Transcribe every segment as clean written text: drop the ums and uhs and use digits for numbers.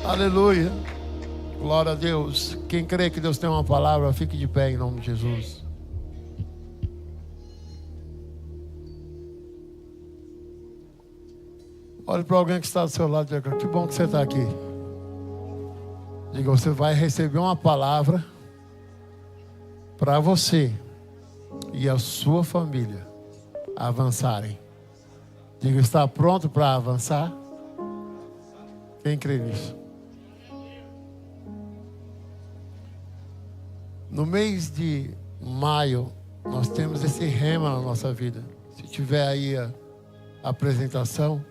Aleluia. Glória a Deus. Quem crê que Deus tem uma palavra, fique de pé em nome de Jesus. Olhe para alguém que está do seu lado e diga: que bom que você está aqui. Diga: você vai receber uma palavra para você e a sua família avançarem. Diga: está pronto para avançar? Quem crê nisso? No mês de maio, nós temos esse rema na nossa vida. Se tiver aí a apresentação,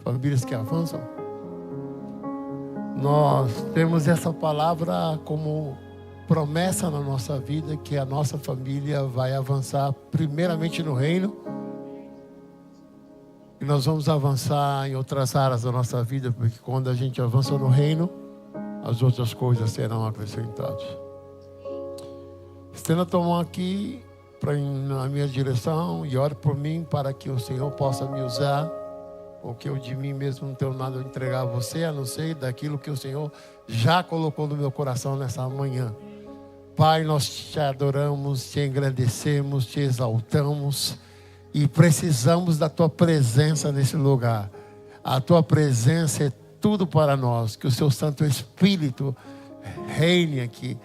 famílias que avançam, nós temos essa palavra como promessa na nossa vida, que a nossa família vai avançar primeiramente no reino, e nós vamos avançar em outras áreas da nossa vida, porque quando a gente avança no reino, as outras coisas serão acrescentadas. Estenda a tua mão aqui na minha direção e ore por mim para que o Senhor possa me usar, porque eu de mim mesmo não tenho nada a entregar a você, a não ser daquilo que o Senhor já colocou no meu coração nessa manhã. Pai, nós te adoramos, te engrandecemos, te exaltamos e precisamos da tua presença nesse lugar. A tua presença é tudo para nós. Que o seu Santo Espírito reine aqui,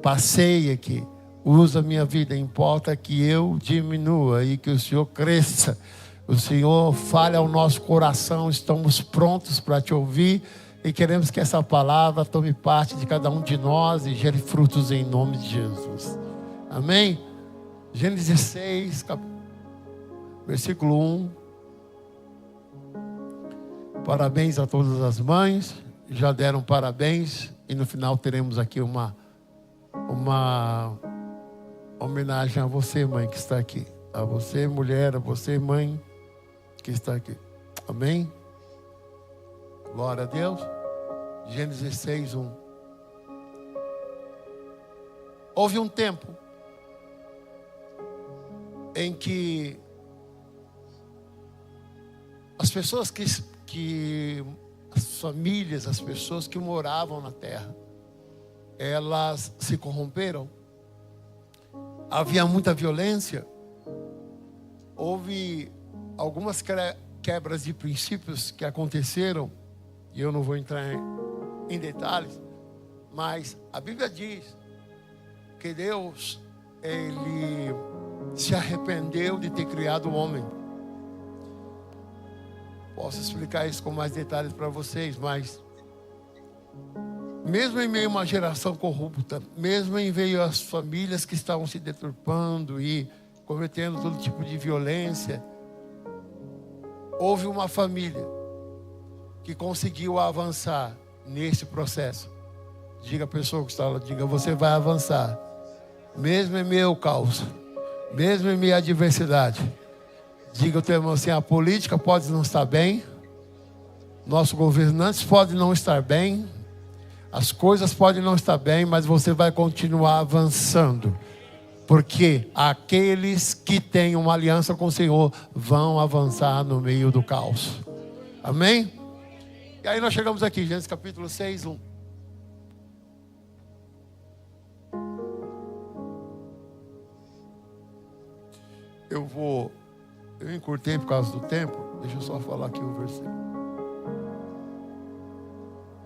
passeie aqui, usa a minha vida. Importa que eu diminua e que o Senhor cresça. O Senhor fale ao nosso coração. Estamos prontos para te ouvir e queremos que essa palavra tome parte de cada um de nós e gere frutos em nome de Jesus. Amém? Gênesis 6, versículo 1. Parabéns a todas as mães. Já deram parabéns. E no final teremos aqui uma homenagem a você, mãe, que está aqui. A você, mulher, a você, mãe, que está aqui. Amém? Glória a Deus. Gênesis 6, 1. Houve um tempo em que as pessoas as famílias, as pessoas que moravam na terra, elas se corromperam. Havia muita violência. Houve algumas quebras de princípios que aconteceram, e eu não vou entrar em detalhes, mas a Bíblia diz que Deus, Ele se arrependeu de ter criado o homem. Posso explicar isso com mais detalhes para vocês, mas mesmo em meio a uma geração corrupta, mesmo em meio às famílias que estavam se deturpando e cometendo todo tipo de violência, houve uma família que conseguiu avançar nesse processo. Diga a pessoa que está lá, diga: você vai avançar, mesmo em meio ao caos, mesmo em meio à adversidade. Diga ao teu irmão assim: a política pode não estar bem, nossos governantes podem não estar bem, as coisas podem não estar bem, mas você vai continuar avançando. Porque aqueles que têm uma aliança com o Senhor vão avançar no meio do caos. Amém? E aí nós chegamos aqui, Gênesis capítulo 6, 1. Eu encurtei por causa do tempo. Deixa eu só falar aqui o versículo.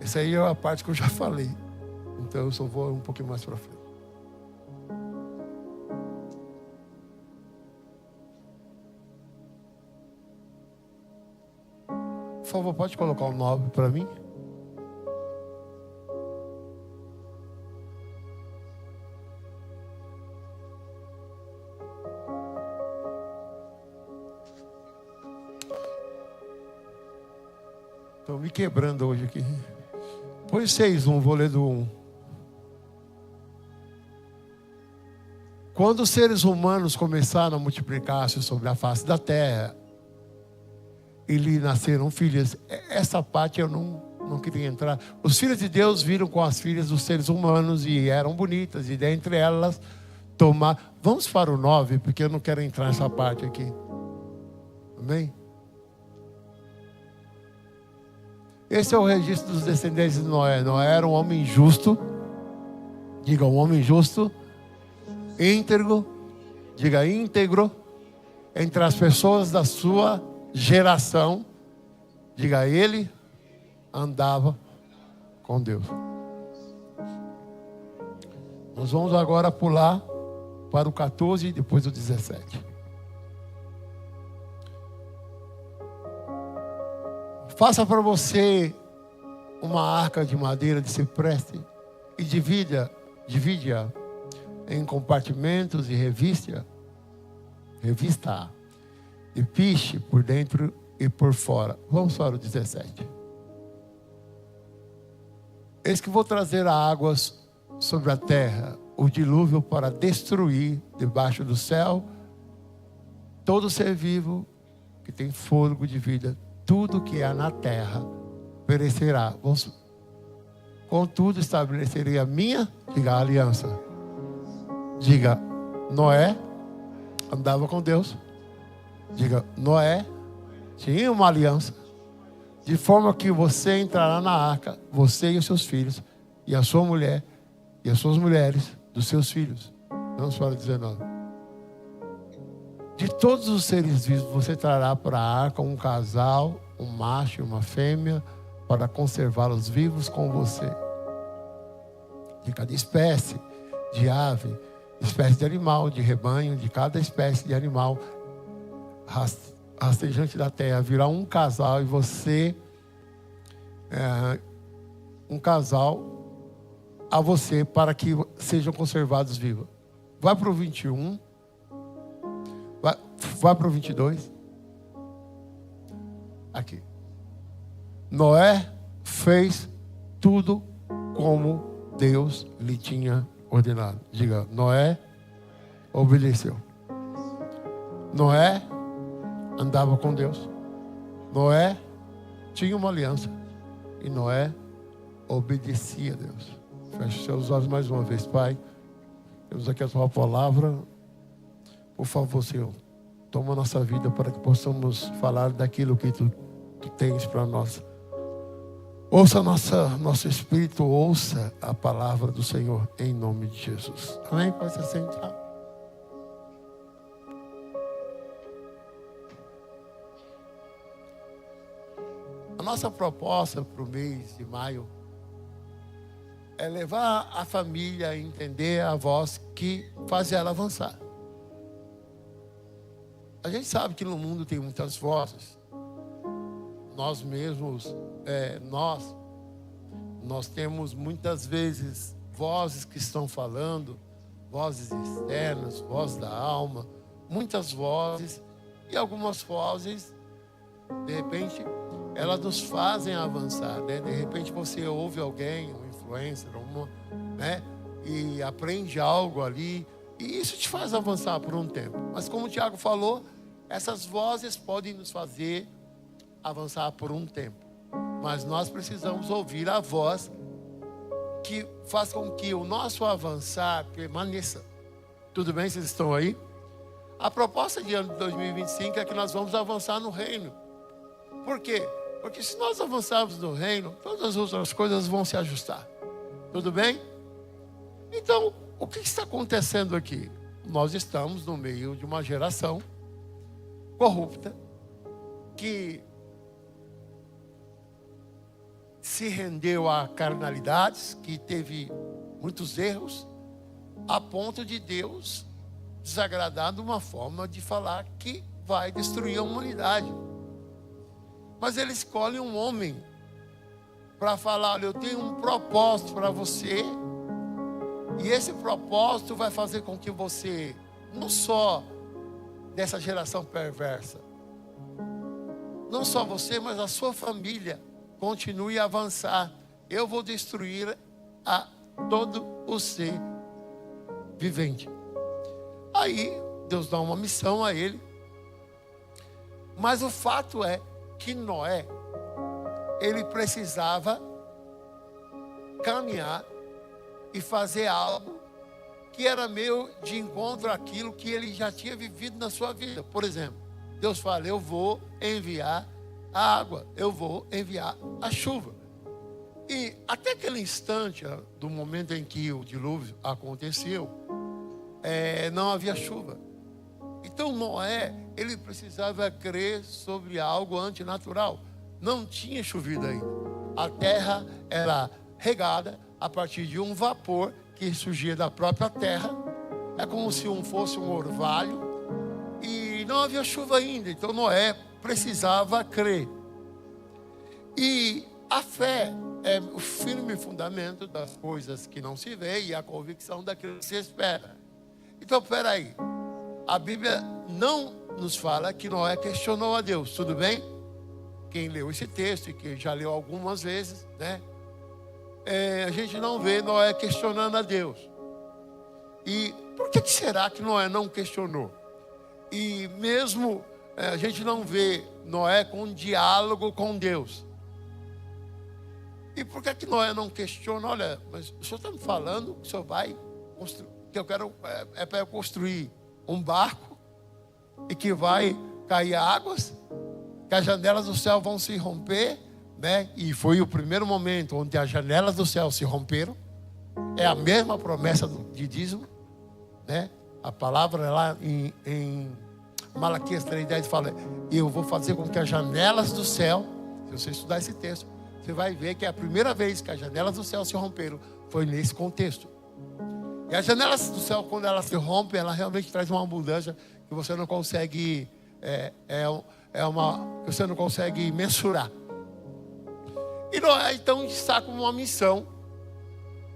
Essa aí é a parte que eu já falei. Então eu só vou um pouquinho mais para frente. Por favor, pode colocar o 9 para mim? Estou me quebrando hoje aqui. Põe 6, 1, vou ler do 1. Quando os seres humanos começaram a multiplicar-se sobre a face da terra, e lhe nasceram filhas. Essa parte eu não queria entrar. Os filhos de Deus viram com as filhas dos seres humanos e eram bonitas, e dentre elas vamos para o 9, porque eu não quero entrar nessa parte aqui. Amém? Esse é o registro dos descendentes de Noé. Noé era um homem justo. Diga, um homem justo. Íntegro. Diga, íntegro. Entre as pessoas da sua geração. Diga, ele andava com Deus. Nós vamos agora pular para o 14 e depois o 17. Faça para você uma arca de madeira de cipreste e divide-a em compartimentos e revista-a e piche por dentro e por fora. Vamos para o 17. Eis que vou trazer águas sobre a terra, o dilúvio para destruir debaixo do céu todo ser vivo que tem fôlego de vida. Tudo que há na terra perecerá. Contudo, estabelecerei a minha, diga, aliança. Diga, Noé andava com Deus. Diga, Noé tinha uma aliança. De forma que você entrará na arca, você e os seus filhos, e a sua mulher, e as suas mulheres, dos seus filhos. Vamos para o 19. De todos os seres vivos, você trará para a arca um casal, um macho e uma fêmea, para conservá-los vivos com você. De cada espécie de ave, espécie de animal, de rebanho, de cada espécie de animal rastejante da terra, virá um casal e você, um casal a você, para que sejam conservados vivos. Vai para o 21. Vai para o 22. Aqui. Noé fez tudo como Deus lhe tinha ordenado. Diga, Noé obedeceu. Noé andava com Deus. Noé tinha uma aliança. E Noé obedecia a Deus. Feche seus olhos mais uma vez, Pai. Temos aqui a tua palavra. Por favor, Senhor, toma a nossa vida para que possamos falar daquilo que tu tens para nós. Ouça nosso espírito, ouça a palavra do Senhor em nome de Jesus. Amém? Pode se sentar. A nossa proposta para o mês de maio é levar a família a entender a voz que faz ela avançar. A gente sabe que no mundo tem muitas vozes. Nós mesmos, nós temos muitas vezes vozes que estão falando, vozes externas, vozes da alma, muitas vozes, e algumas vozes, de repente, elas nos fazem avançar, né? De repente você ouve alguém, um influencer, e aprende algo ali, e isso te faz avançar por um tempo. Mas como o Tiago falou, essas vozes podem nos fazer avançar por um tempo. Mas nós precisamos ouvir a voz que faz com que o nosso avançar permaneça. Tudo bem? Vocês estão aí? A proposta de ano de 2025 é que nós vamos avançar no reino. Por quê? Porque se nós avançarmos no reino, todas as outras coisas vão se ajustar. Tudo bem? Então, o que está acontecendo aqui? Nós estamos no meio de uma geração corrupta que se rendeu a carnalidades, que teve muitos erros, a ponto de Deus desagradar de uma forma de falar que vai destruir a humanidade. Mas ele escolhe um homem para falar, olha, eu tenho um propósito para você, e esse propósito vai fazer com que você, não só dessa geração perversa, não só você, mas a sua família, continue a avançar. Eu vou destruir a todo o ser vivente. Aí Deus dá uma missão a ele. Mas o fato é que Noé, ele precisava caminhar e fazer algo que era meio de encontro àquilo que ele já tinha vivido na sua vida. Por exemplo, Deus fala, eu vou enviar a água, eu vou enviar a chuva. E até aquele instante, do momento em que o dilúvio aconteceu, não havia chuva. Então Noé, ele precisava crer sobre algo antinatural. Não tinha chovido ainda. A terra era regada a partir de um vapor que surgia da própria terra. É como se fosse um orvalho. E não havia chuva ainda. Então Noé precisava crer. E a fé é o firme fundamento das coisas que não se vê e a convicção daquilo que se espera. Então, peraí. A Bíblia não nos fala que Noé questionou a Deus, tudo bem? Quem leu esse texto e que já leu algumas vezes, né? A gente não vê Noé questionando a Deus. E por que será que Noé não questionou? E mesmo a gente não vê Noé com um diálogo com Deus. E por que Noé não questiona? Olha, mas o senhor está me falando que o senhor vai construir, que eu quero, para eu construir um barco e que vai cair águas, que as janelas do céu vão se romper, né? E foi o primeiro momento onde as janelas do céu se romperam. É a mesma promessa de dízimo, né? A palavra lá em Malaquias 3:10 fala: eu vou fazer com que as janelas do céu, se você estudar esse texto, você vai ver que é a primeira vez que as janelas do céu se romperam foi nesse contexto. E as janelas do céu, quando elas se rompem, ela realmente traz uma abundância que você não consegue, que você não consegue mensurar. E Noé então está com uma missão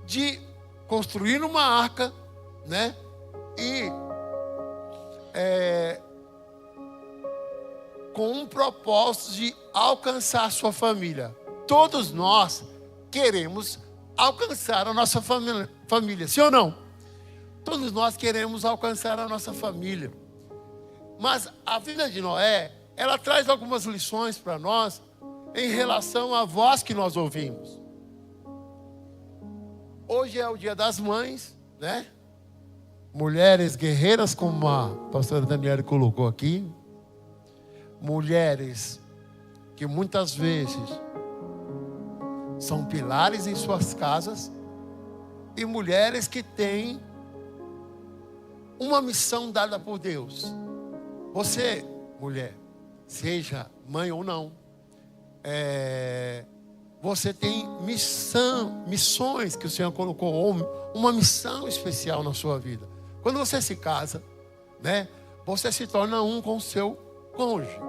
de construir uma arca, né? E com um propósito de alcançar a sua família. Todos nós queremos alcançar a nossa família, sim ou não? Todos nós queremos alcançar a nossa família. Mas a vida de Noé, ela traz algumas lições para nós em relação à voz que nós ouvimos. Hoje é o Dia das Mães, né? Mulheres guerreiras, como a pastora Daniela colocou aqui. Mulheres que muitas vezes são pilares em suas casas, e mulheres que têm uma missão dada por Deus. Você, mulher, seja mãe ou não, você tem missões que o Senhor colocou, uma missão especial na sua vida. Quando você se casa, né, você se torna um com o seu cônjuge.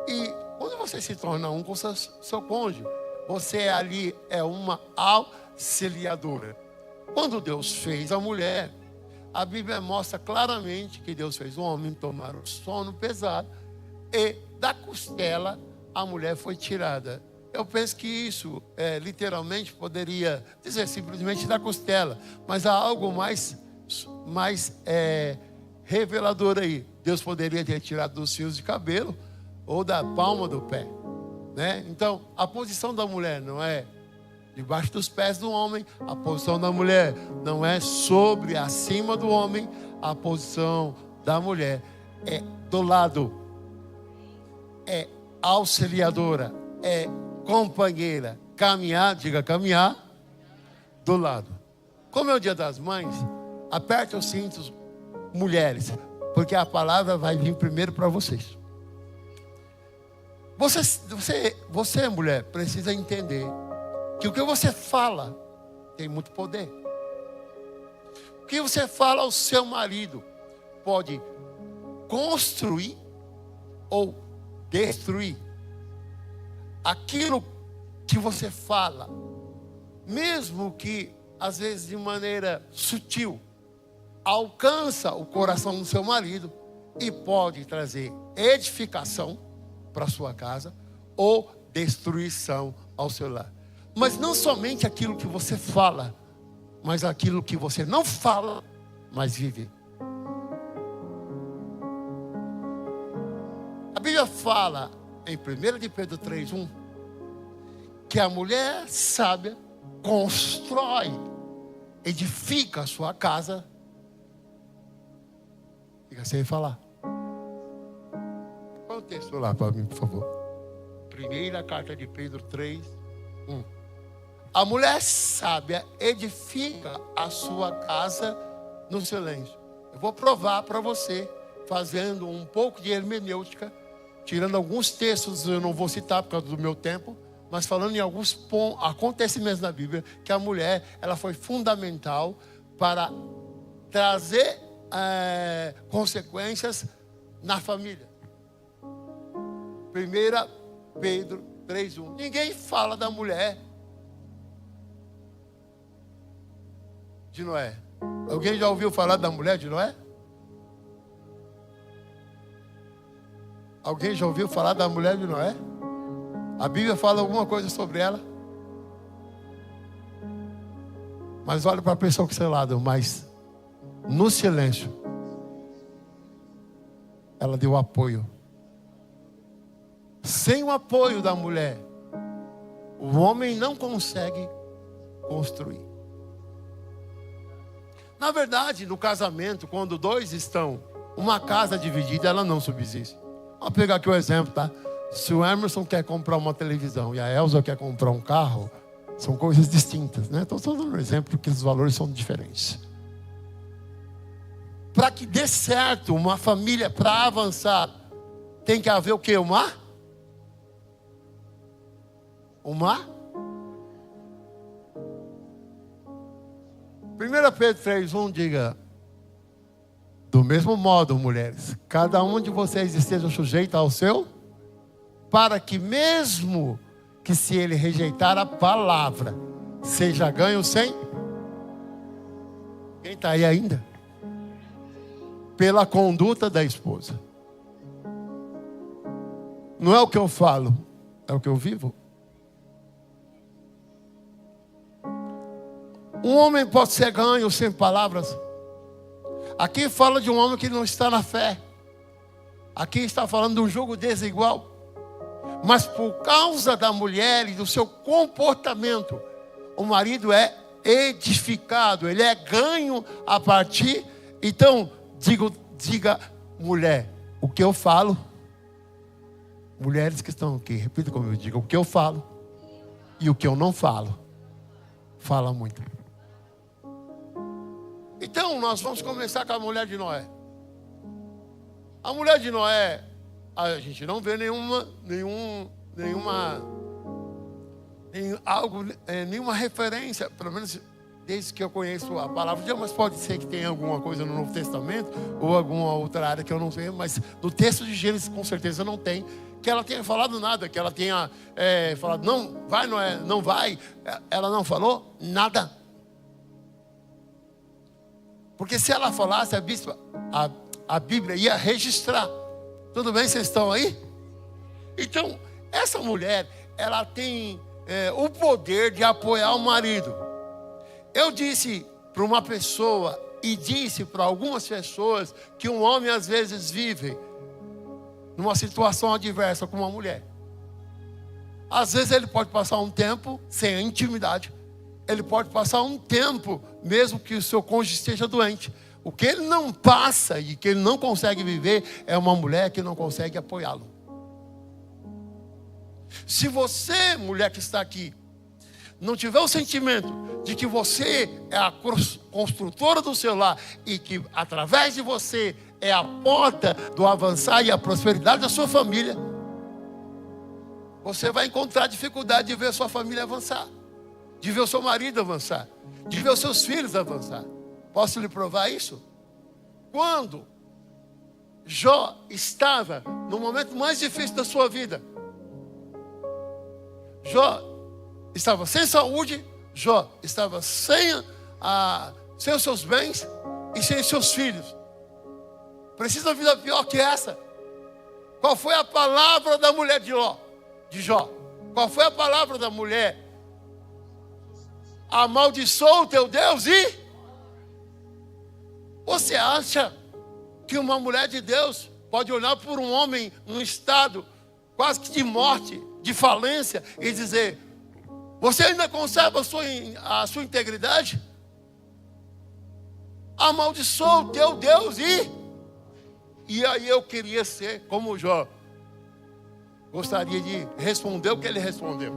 E quando você se torna um com o seu cônjuge, você ali é uma auxiliadora. Quando Deus fez a mulher, a Bíblia mostra claramente que Deus fez o homem tomar um sono pesado e da costela a mulher foi tirada. Eu penso que isso literalmente poderia dizer simplesmente da costela, mas há algo mais revelador aí. Deus poderia ter tirado dos fios de cabelo ou da palma do pé, né? Então, a posição da mulher não é debaixo dos pés do homem, a posição da mulher não é sobre, acima do homem, a posição da mulher é do lado, é auxiliadora, é companheira, caminhar do lado. Como é o Dia das Mães, aperte os cintos, mulheres, porque a palavra vai vir primeiro para vocês. Você, mulher, precisa entender que o que você fala tem muito poder. O que você fala ao seu marido pode construir ou destruir. Aquilo que você fala, mesmo que às vezes de maneira sutil, alcança o coração do seu marido e pode trazer edificação para a sua casa ou destruição ao seu lar. Mas não somente aquilo que você fala, mas aquilo que você não fala, mas vive. A Bíblia fala em 1 de Pedro 3:1 que a mulher sábia constrói, edifica a sua casa. Fica sem falar. Qual o texto lá para mim, por favor? Primeira carta de Pedro 3, 1. A mulher sábia edifica a sua casa no silêncio. Eu vou provar para você, fazendo um pouco de hermenêutica, tirando alguns textos, eu não vou citar por causa do meu tempo, mas falando em alguns acontecimentos da Bíblia, que a mulher ela foi fundamental para trazer consequências na família. 1 Pedro 3:1. Ninguém fala da mulher de Noé. Alguém já ouviu falar da mulher de Noé? Alguém já ouviu falar da mulher de Noé? A Bíblia fala alguma coisa sobre ela? Mas olha para a pessoa que está ao lado, mas no silêncio ela deu apoio. Sem o apoio da mulher, o homem não consegue construir. Na verdade, no casamento, quando dois estão, uma casa dividida, ela não subsiste. Vamos pegar aqui o exemplo, tá? Se o Emerson quer comprar uma televisão e a Elza quer comprar um carro, são coisas distintas, né? Estou só dando um exemplo porque os valores são diferentes. Para que dê certo uma família, para avançar, tem que haver o quê? Uma 1 Pedro 3:1 diga: do mesmo modo, mulheres, cada um de vocês esteja sujeito ao seu, para que mesmo que se ele rejeitar a palavra, seja ganho sem. Quem está aí ainda? Pela conduta da esposa. Não é o que eu falo, é o que eu vivo. Um homem pode ser ganho sem palavras. Aqui fala de um homem que não está na fé. Aqui está falando de um jogo desigual. Mas por causa da mulher e do seu comportamento, o marido é edificado, ele é ganho a partir. Então, diga mulher, o que eu falo. Mulheres que estão aqui, repita comigo, diga o que eu falo e o que eu não falo. Fala muito. Então, nós vamos começar com a mulher de Noé. A mulher de Noé, a gente não vê nenhuma referência, pelo menos desde que eu conheço a palavra de Deus, mas pode ser que tenha alguma coisa no Novo Testamento ou alguma outra área que eu não sei, mas no texto de Gênesis com certeza não tem, que ela tenha falado nada, que ela tenha falado, não, vai Noé, não vai, ela não falou nada. Porque se ela falasse, a Bíblia ia registrar. Tudo bem, vocês estão aí? Então, essa mulher, ela tem o poder de apoiar o marido. Eu disse para uma pessoa e disse para algumas pessoas que um homem às vezes vive numa situação adversa com uma mulher. Às vezes ele pode passar um tempo sem a intimidade. Ele pode passar um tempo, mesmo que o seu cônjuge esteja doente. O que ele não passa e que ele não consegue viver é uma mulher que não consegue apoiá-lo. Se você, mulher que está aqui, não tiver o sentimento de que você é a construtora do seu lar e que através de você é a porta do avançar e a prosperidade da sua família, você vai encontrar dificuldade de ver a sua família avançar, de ver o seu marido avançar, de ver os seus filhos avançar. Posso lhe provar isso? Quando Jó estava no momento mais difícil da sua vida, Jó estava sem saúde, Jó estava sem os seus bens e sem seus filhos. Precisa de uma vida pior que essa? Qual foi a palavra da mulher de Jó? Qual foi a palavra da mulher? Amaldiçoa o teu Deus e... Você acha que uma mulher de Deus pode olhar por um homem num estado quase que de morte, de falência, e dizer: você ainda conserva a sua integridade? Amaldiçoa o teu Deus e aí eu queria ser como Jó. gostaria de responder o que ele respondeu.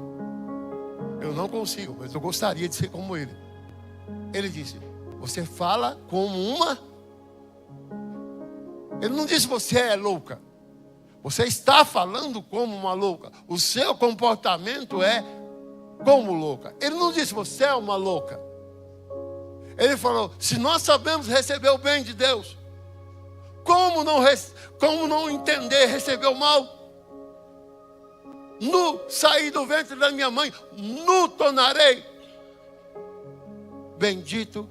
Eu não consigo, mas eu gostaria de ser como ele. Ele disse: você fala como uma... Ele não disse você é louca. Você está falando como uma louca. O seu comportamento é como louca. Ele não disse você é uma louca. Ele falou: se nós sabemos receber o bem de Deus, como não entender receber o mal? Nu saí do ventre da minha mãe, nu tornarei. Bendito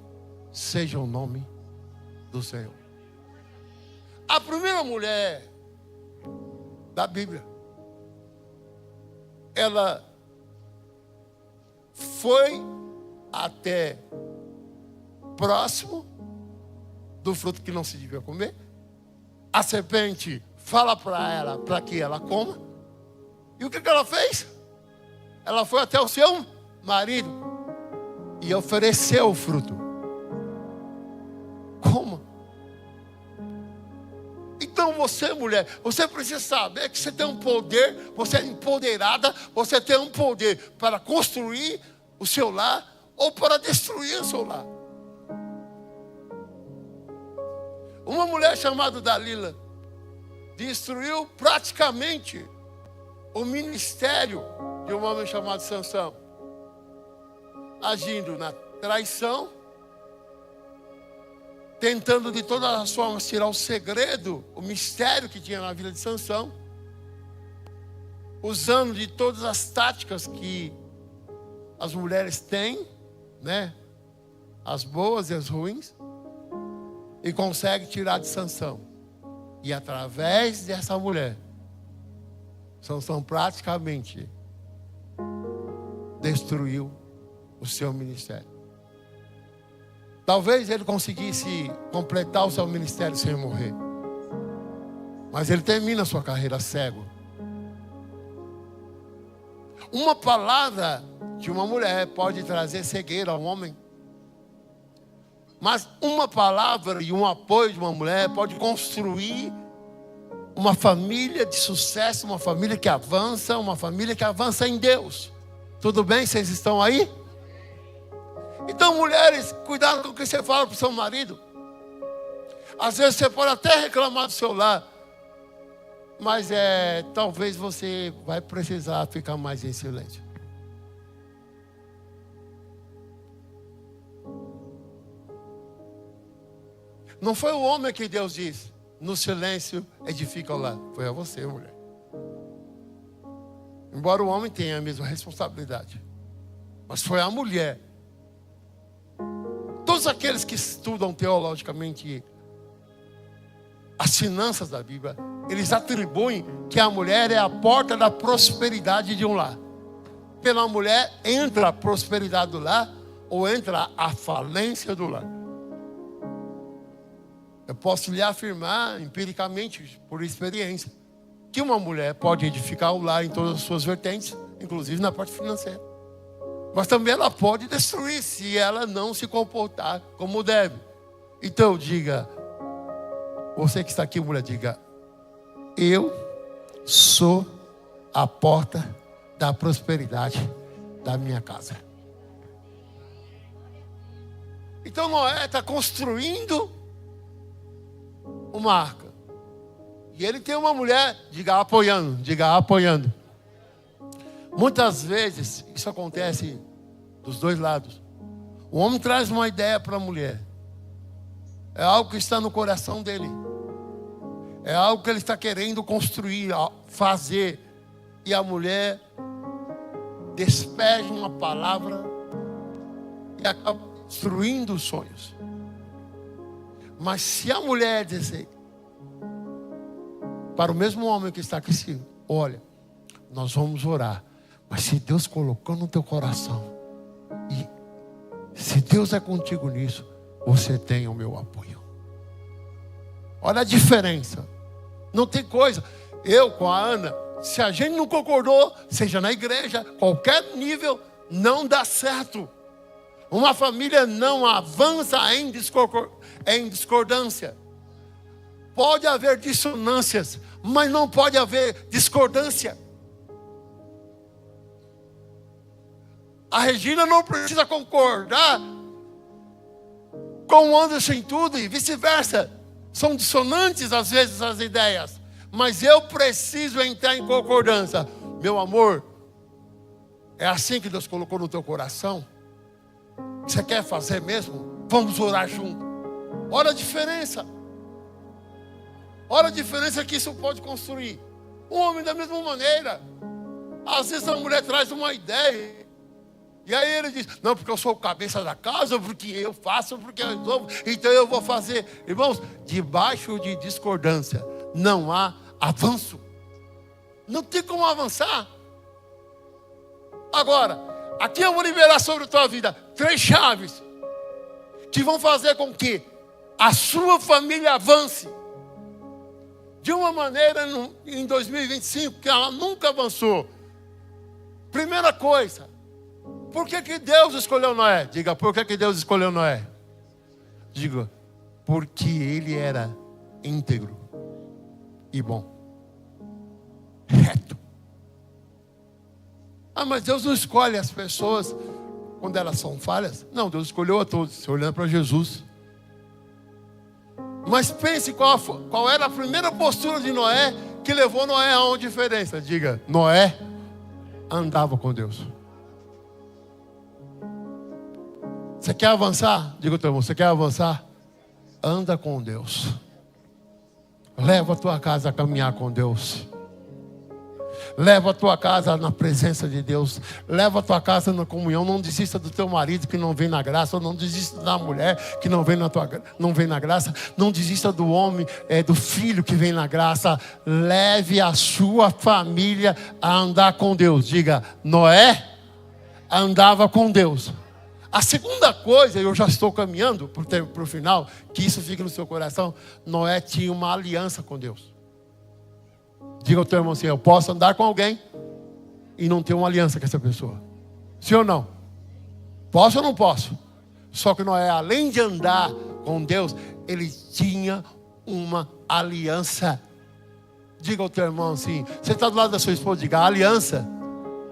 seja o nome do Senhor. A primeira mulher da Bíblia, ela foi até próximo do fruto que não se devia comer. A serpente fala para ela para que ela coma. E o que ela fez? Ela foi até o seu marido e ofereceu o fruto. Coma. Então você, mulher, você precisa saber que você tem um poder, você é empoderada, você tem um poder para construir o seu lar ou para destruir o seu lar. Uma mulher chamada Dalila destruiu praticamente o ministério de um homem chamado Sansão, agindo na traição, tentando de todas as formas tirar o segredo, o mistério que tinha na vida de Sansão, usando de todas as táticas que as mulheres têm, né? As boas e as ruins, e consegue tirar de Sansão. E através dessa mulher, Sansão praticamente destruiu o seu ministério. Talvez ele conseguisse completar o seu ministério sem morrer, mas ele termina a sua carreira cego. Uma palavra de uma mulher pode trazer cegueira ao homem, mas uma palavra e um apoio de uma mulher pode construir uma família de sucesso, uma família que avança em Deus. Tudo bem? Vocês estão aí? Então, mulheres, cuidado com o que você fala para o seu marido. Às vezes você pode até reclamar do seu lar, mas talvez você vai precisar ficar mais em silêncio. Não foi o homem que Deus disse: no silêncio edifica o lar. Foi a você, mulher. Embora o homem tenha a mesma responsabilidade, mas foi a mulher. Todos aqueles que estudam teologicamente as finanças da Bíblia, eles atribuem que a mulher é a porta da prosperidade de um lar. Pela mulher entra a prosperidade do lar ou entra a falência do lar. Eu posso lhe afirmar empiricamente, por experiência, que uma mulher pode edificar o lar em todas as suas vertentes, inclusive na parte financeira. Mas também ela pode destruir se ela não se comportar como deve. Então diga, você que está aqui, mulher, diga: eu sou a porta da prosperidade da minha casa. Então Noé está construindo uma arca. E ele tem uma mulher, diga apoiando. Muitas vezes isso acontece dos dois lados. O homem traz uma ideia para a mulher. É algo que está no coração dele. É algo que ele está querendo construir, fazer. E a mulher despeja uma palavra e acaba destruindo os sonhos. Mas se a mulher dizer para o mesmo homem que está aqui, sim, olha, nós vamos orar, mas se Deus colocou no teu coração, e se Deus é contigo nisso, você tem o meu apoio. Olha a diferença. Não tem coisa. Eu com a Ana, se a gente não concordou, seja na igreja, qualquer nível, não dá certo. Uma família não avança em discordância. Pode haver dissonâncias, mas não pode haver discordância. A Regina não precisa concordar com o Anderson em tudo e vice-versa. São dissonantes às vezes as ideias. Mas eu preciso entrar em concordância. Meu amor, é assim que Deus colocou no teu coração? Você quer fazer mesmo? Vamos orar junto. Olha a diferença. Olha a diferença que isso pode construir. Um homem da mesma maneira. Às vezes a mulher traz uma ideia. E aí ele diz, não, porque eu sou o cabeça da casa, porque eu faço, porque eu resolvo, então eu vou fazer. Irmãos, debaixo de discordância não há avanço. Não tem como avançar. Agora, aqui eu vou liberar sobre a tua vida 3 chaves que vão fazer com que a sua família avance de uma maneira em 2025 que ela nunca avançou. Primeira coisa, por que Deus escolheu Noé? Diga, por que Deus escolheu Noé? Diga, porque ele era íntegro e bom. Reto. Ah, mas Deus não escolhe as pessoas quando elas são falhas? Não, Deus escolheu a todos, se olhando para Jesus. Mas pense qual era a primeira postura de Noé que levou Noé a uma diferença. Diga, Noé andava com Deus. Você quer avançar? Diga ao teu irmão, você quer avançar? Anda com Deus. Leva a tua casa a caminhar com Deus. Leva a tua casa na presença de Deus. Leva a tua casa na comunhão. Não desista do teu marido que não vem na graça. Não desista da mulher que não vem na graça. Não desista do homem, do filho que vem na graça. Leve a sua família a andar com Deus. Diga, Noé andava com Deus. A segunda coisa, eu já estou caminhando para o final, que isso fique no seu coração. Noé tinha uma aliança com Deus. Diga ao teu irmão assim, eu posso andar com alguém e não ter uma aliança com essa pessoa. Sim ou não? Posso ou não posso? Só que Noé, além de andar com Deus, ele tinha uma aliança. Diga ao teu irmão assim, você está do lado da sua esposa, diga, a aliança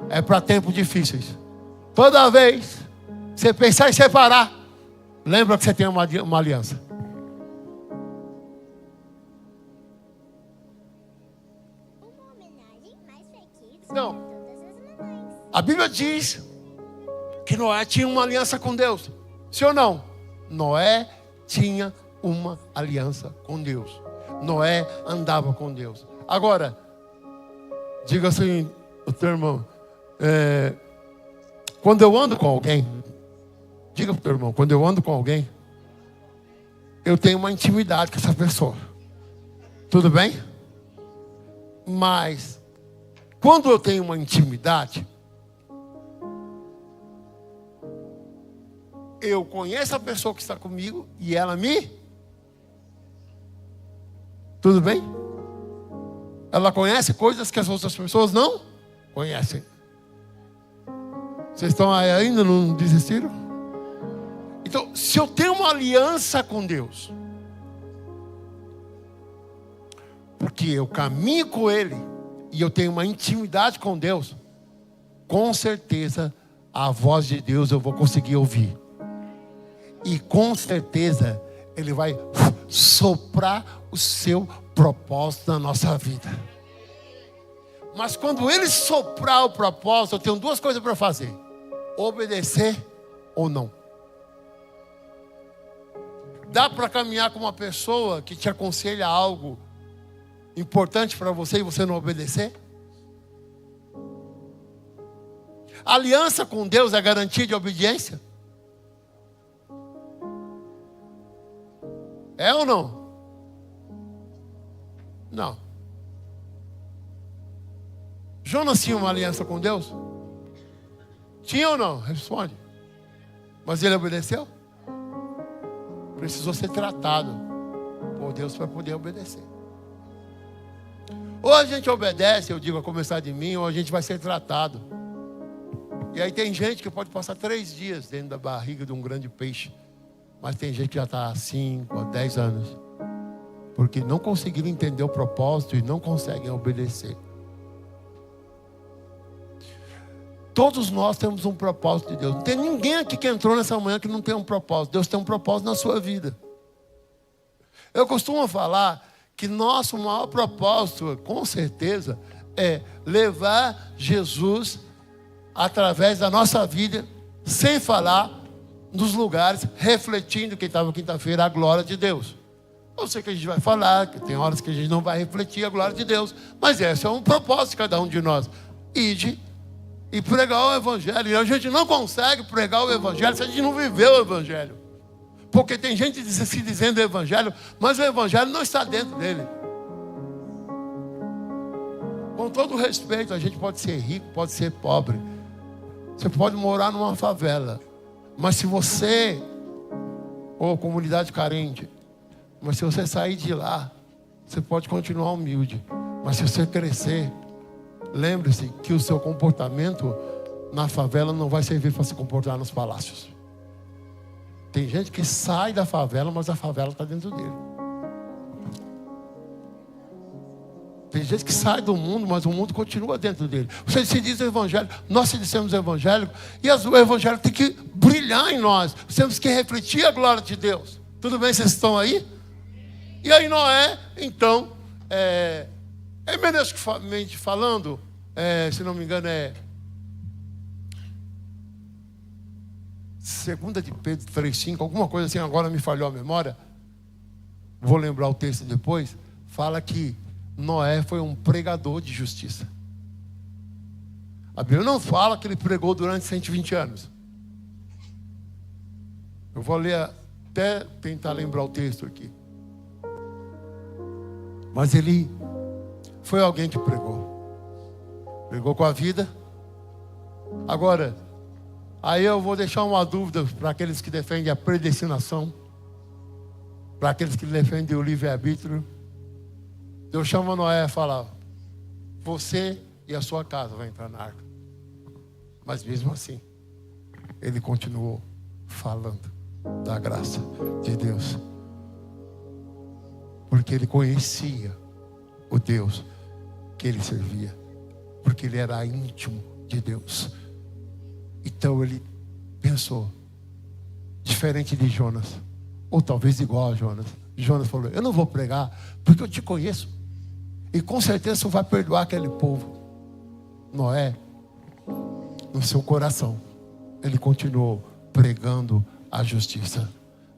é para tempos difíceis. Toda vez você pensar em separar, lembra que você tem uma aliança. Não. A Bíblia diz que Noé tinha uma aliança com Deus. Sim ou não? Noé tinha uma aliança com Deus. Noé andava com Deus. Agora, diga assim, o teu irmão, quando eu ando com alguém, diga para o teu irmão, quando eu ando com alguém, eu tenho uma intimidade com essa pessoa. Tudo bem? Mas, quando eu tenho uma intimidade, eu conheço a pessoa que está comigo e ela me... Tudo bem? Ela conhece coisas que as outras pessoas não conhecem. Vocês estão aí ainda, não desistiram? Então, se eu tenho uma aliança com Deus, porque eu caminho com Ele, e eu tenho uma intimidade com Deus, com certeza a voz de Deus eu vou conseguir ouvir. E com certeza Ele vai soprar o seu propósito na nossa vida. Mas quando Ele soprar o propósito, eu tenho 2 coisas para fazer: obedecer ou não. Dá para caminhar com uma pessoa que te aconselha algo importante para você e você não obedecer? A aliança com Deus é garantia de obediência? É ou não? Não. Jonas tinha uma aliança com Deus? Tinha ou não? Responde. Mas ele obedeceu? Precisou ser tratado por Deus para poder obedecer. Ou a gente obedece, eu digo a começar de mim, ou a gente vai ser tratado. E aí tem gente que pode passar 3 dias dentro da barriga de um grande peixe. Mas tem gente que já está há 5 ou 10 anos. Porque não conseguiram entender o propósito e não conseguem obedecer. Todos nós temos um propósito de Deus. Não tem ninguém aqui que entrou nessa manhã que não tem um propósito. Deus tem um propósito na sua vida. Eu costumo falar que nosso maior propósito, com certeza, é levar Jesus através da nossa vida, sem falar, nos lugares, refletindo, quem estava quinta-feira, a glória de Deus. Eu sei que a gente vai falar, que tem horas que a gente não vai refletir a glória de Deus, mas esse é um propósito de cada um de nós. Ide e pregar o Evangelho. E a gente não consegue pregar o Evangelho se a gente não viveu o Evangelho. Porque tem gente se dizendo o Evangelho, mas o Evangelho não está dentro dele. Com todo respeito, a gente pode ser rico, pode ser pobre. Você pode morar numa favela. Mas se você, ou comunidade carente, mas se você sair de lá, você pode continuar humilde. Mas se você crescer, lembre-se que o seu comportamento na favela não vai servir para se comportar nos palácios. Tem gente que sai da favela, mas a favela está dentro dele. Tem gente que sai do mundo, mas o mundo continua dentro dele. Você se diz o Evangelho, nós se dissemos o Evangelho, e o Evangelho tem que brilhar em nós. Nós temos que refletir a glória de Deus. Tudo bem, vocês estão aí? E aí Noé, então, hermeneuticamente falando, se não me engano é 2 de Pedro 3,5, alguma coisa assim, agora me falhou a memória, vou lembrar o texto depois, fala que Noé foi um pregador de justiça. A Bíblia não fala que ele pregou durante 120 anos. Eu vou ler até tentar lembrar o texto aqui. Mas ele foi alguém que pregou. Pregou com a vida. Agora, aí eu vou deixar uma dúvida para aqueles que defendem a predestinação, para aqueles que defendem o livre-arbítrio. Deus chama Noé e fala: você e a sua casa vão entrar na arca. Mas mesmo assim, ele continuou falando da graça de Deus. Porque ele conhecia o Deus que ele servia. Porque ele era íntimo de Deus. Então ele pensou, diferente de Jonas, ou talvez igual a Jonas. Jonas falou: eu não vou pregar porque eu te conheço. E com certeza você vai perdoar aquele povo. Noé, no seu coração, ele continuou pregando a justiça.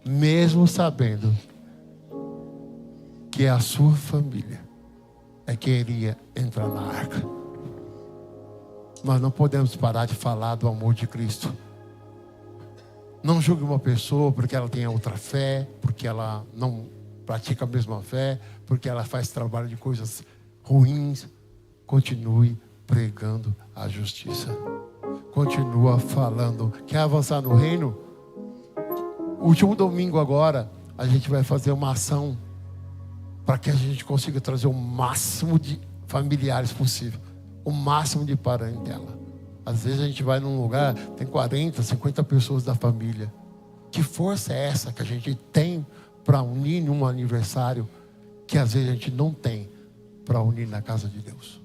Mesmo sabendo que a sua família é que iria entrar na arca. Mas não podemos parar de falar do amor de Cristo. Não julgue uma pessoa porque ela tem outra fé, porque ela não pratica a mesma fé, porque ela faz trabalho de coisas ruins. Continue pregando a justiça. Continua falando. Quer avançar no reino? Último domingo agora, a gente vai fazer uma ação para que a gente consiga trazer o máximo de familiares possível, o máximo de parentela. Às vezes a gente vai num lugar, tem 40, 50 pessoas da família. Que força é essa que a gente tem para unir num aniversário, que às vezes a gente não tem para unir na casa de Deus?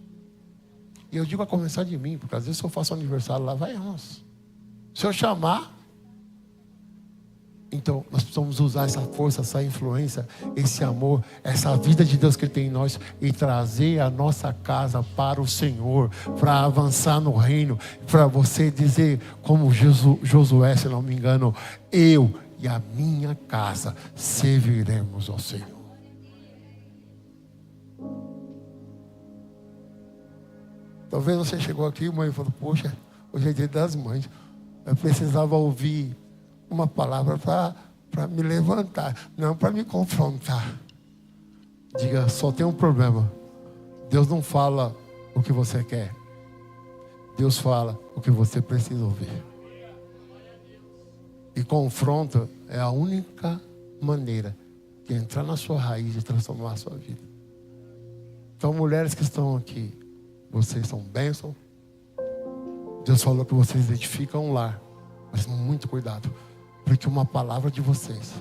E eu digo a começar de mim, porque às vezes se eu faço aniversário lá, vai 11. Se eu chamar, então nós precisamos usar essa força, essa influência, esse amor, essa vida de Deus que Ele tem em nós, e trazer a nossa casa para o Senhor, para avançar no reino, para você dizer, como Josué, se não me engano: eu e a minha casa serviremos ao Senhor. Talvez você chegou aqui, mãe, e falou: poxa, hoje é dia das mães, eu precisava ouvir uma palavra para me levantar, não para me confrontar. Diga: só tem um problema. Deus não fala o que você quer. Deus fala o que você precisa ouvir. E confronto é a única maneira de entrar na sua raiz e transformar a sua vida. Então, mulheres que estão aqui, vocês são bênção. Deus falou que vocês identificam um lar, mas muito cuidado, porque uma palavra de vocês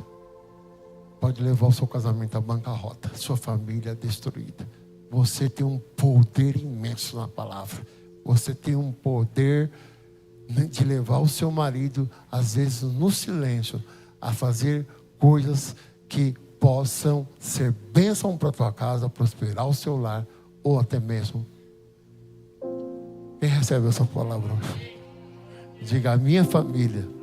pode levar o seu casamento à bancarrota, sua família destruída. Você tem um poder imenso na palavra. Você tem um poder de levar o seu marido, às vezes no silêncio, a fazer coisas que possam ser bênção para a tua casa, prosperar o seu lar, ou até mesmo. Quem recebe essa palavra hoje? Diga: a minha família